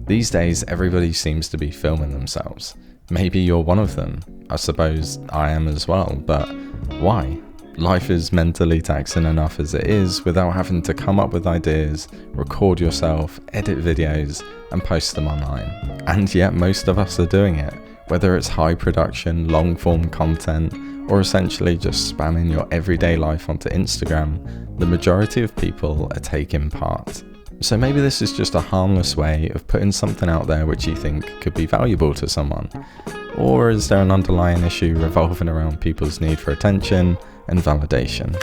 These days, everybody seems to be filming themselves. Maybe you're one of them. I suppose I am as well, but why? Life is mentally taxing enough as it is without having to come up with ideas, record yourself, edit videos, and post them online. And yet most of us are doing it, whether it's high production, long form content, or essentially just spamming your everyday life onto Instagram. The majority of people are taking part. So maybe this is just a harmless way of putting something out there which you think could be valuable to someone. Or is there an underlying issue revolving around people's need for attention and validation?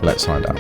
Let's find out.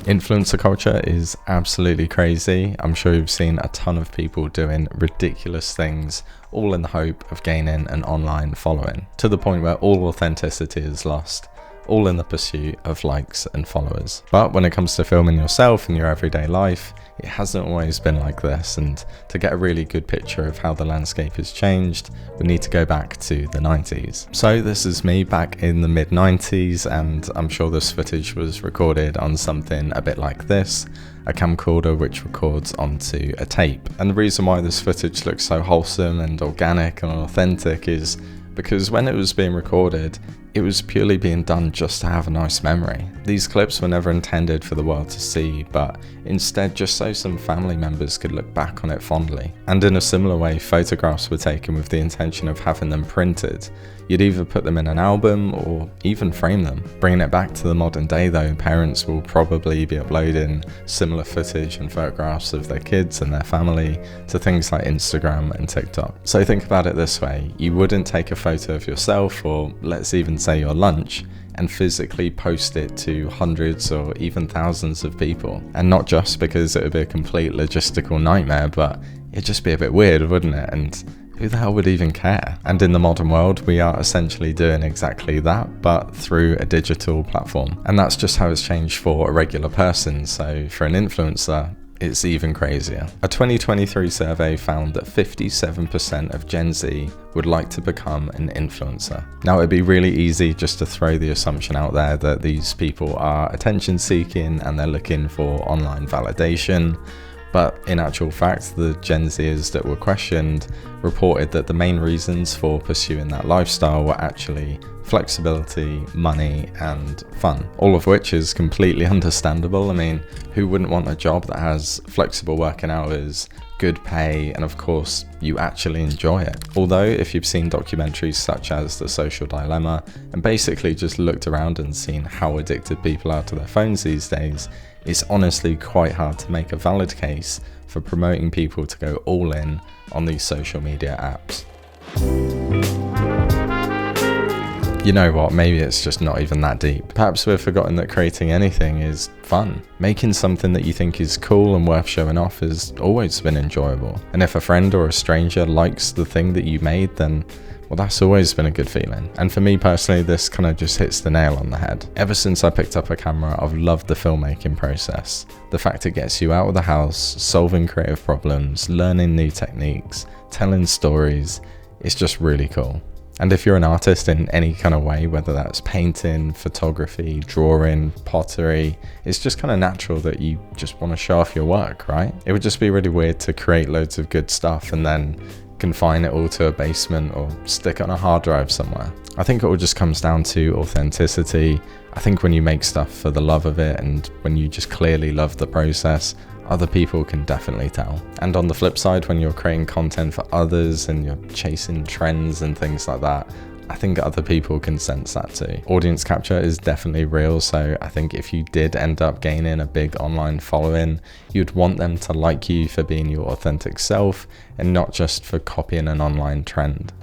Influencer culture is absolutely crazy. I'm sure you've seen a ton of people doing ridiculous things, all in the hope of gaining an online following, to the point where all authenticity is lost, all in the pursuit of likes and followers. But when it comes to filming yourself in your everyday life, it hasn't always been like this, and to get a really good picture of how the landscape has changed, we need to go back to the 90s. So this is me back in the mid-90s, and I'm sure this footage was recorded on something a bit like this, a camcorder which records onto a tape. And the reason why this footage looks so wholesome and organic and authentic is because when it was being recorded, it was purely being done just to have a nice memory. These clips were never intended for the world to see, but instead just so some family members could look back on it fondly. And in a similar way, photographs were taken with the intention of having them printed. You'd either put them in an album or even frame them. Bringing it back to the modern day though, parents will probably be uploading similar footage and photographs of their kids and their family to things like Instagram and TikTok. So think about it this way, you wouldn't take a photo of yourself, or let's even say your lunch, and physically post it to hundreds or even thousands of people. And not just because it would be a complete logistical nightmare, but it'd just be a bit weird, wouldn't it? And who the hell would even care? And in the modern world, we are essentially doing exactly that, but through a digital platform. And that's just how it's changed for a regular person. So for an influencer, it's even crazier. A 2023 survey found that 57% of Gen Z would like to become an influencer. Now, it'd be really easy just to throw the assumption out there that these people are attention seeking and they're looking for online validation. But in actual fact, the Gen Zers that were questioned reported that the main reasons for pursuing that lifestyle were actually flexibility, money, and fun. All of which is completely understandable. I mean, who wouldn't want a job that has flexible working hours, good pay, and of course, you actually enjoy it? Although, if you've seen documentaries such as The Social Dilemma, and basically just looked around and seen how addicted people are to their phones these days, it's honestly quite hard to make a valid case for promoting people to go all in on these social media apps. You know what, maybe it's just not even that deep. Perhaps we've forgotten that creating anything is fun. Making something that you think is cool and worth showing off has always been enjoyable. And if a friend or a stranger likes the thing that you made, then well, that's always been a good feeling. And for me personally, this kind of just hits the nail on the head. Ever since I picked up a camera, I've loved the filmmaking process. The fact it gets you out of the house, solving creative problems, learning new techniques, telling stories, it's just really cool. And if you're an artist in any kind of way, whether that's painting, photography, drawing, pottery, it's just kind of natural that you just want to show off your work, right? It would just be really weird to create loads of good stuff and then confine it all to a basement or stick it on a hard drive somewhere. I think it all just comes down to authenticity. I think when you make stuff for the love of it and when you just clearly love the process, other people can definitely tell. And on the flip side, when you're creating content for others and you're chasing trends and things like that, I think other people can sense that too. Audience capture is definitely real, so I think if you did end up gaining a big online following, you'd want them to like you for being your authentic self and not just for copying an online trend.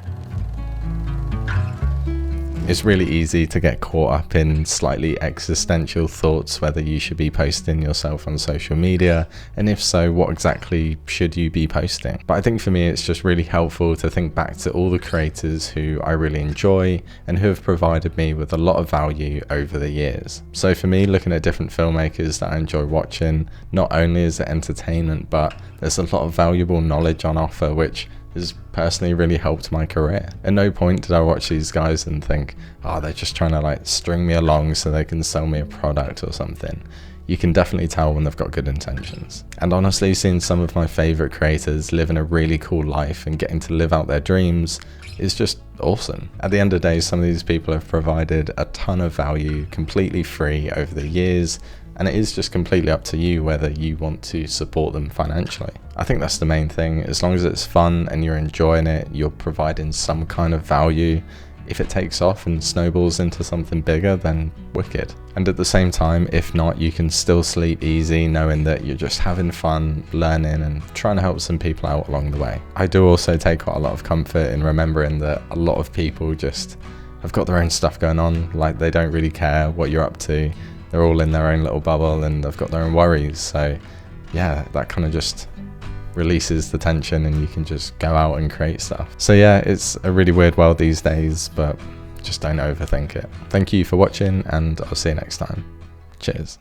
It's really easy to get caught up in slightly existential thoughts whether you should be posting yourself on social media, and if so, what exactly should you be posting? But I think for me, it's just really helpful to think back to all the creators who I really enjoy and who have provided me with a lot of value over the years. So for me, looking at different filmmakers that I enjoy watching, not only is it entertainment, but there's a lot of valuable knowledge on offer, which has personally really helped my career. At no point did I watch these guys and think, oh, they're just trying to like string me along so they can sell me a product or something. you can definitely tell when they've got good intentions. And honestly, seeing some of my favorite creators living a really cool life and getting to live out their dreams is just awesome. At the end of the day, some of these people have provided a ton of value completely free over the years, and it is just completely up to you whether you want to support them financially. I think that's the main thing. As long as it's fun and you're enjoying it, you're providing some kind of value. If it takes off and snowballs into something bigger, then wicked. And at the same time, if not, you can still sleep easy knowing that you're just having fun, learning and trying to help some people out along the way. I do also take quite a lot of comfort in remembering that a lot of people just have got their own stuff going on, like they don't really care what you're up to. They're all in their own little bubble and they've got their own worries. So yeah, that kind of just releases the tension and you can just go out and create stuff. So yeah, it's a really weird world these days, but just don't overthink it. Thank you for watching and I'll see you next time. Cheers.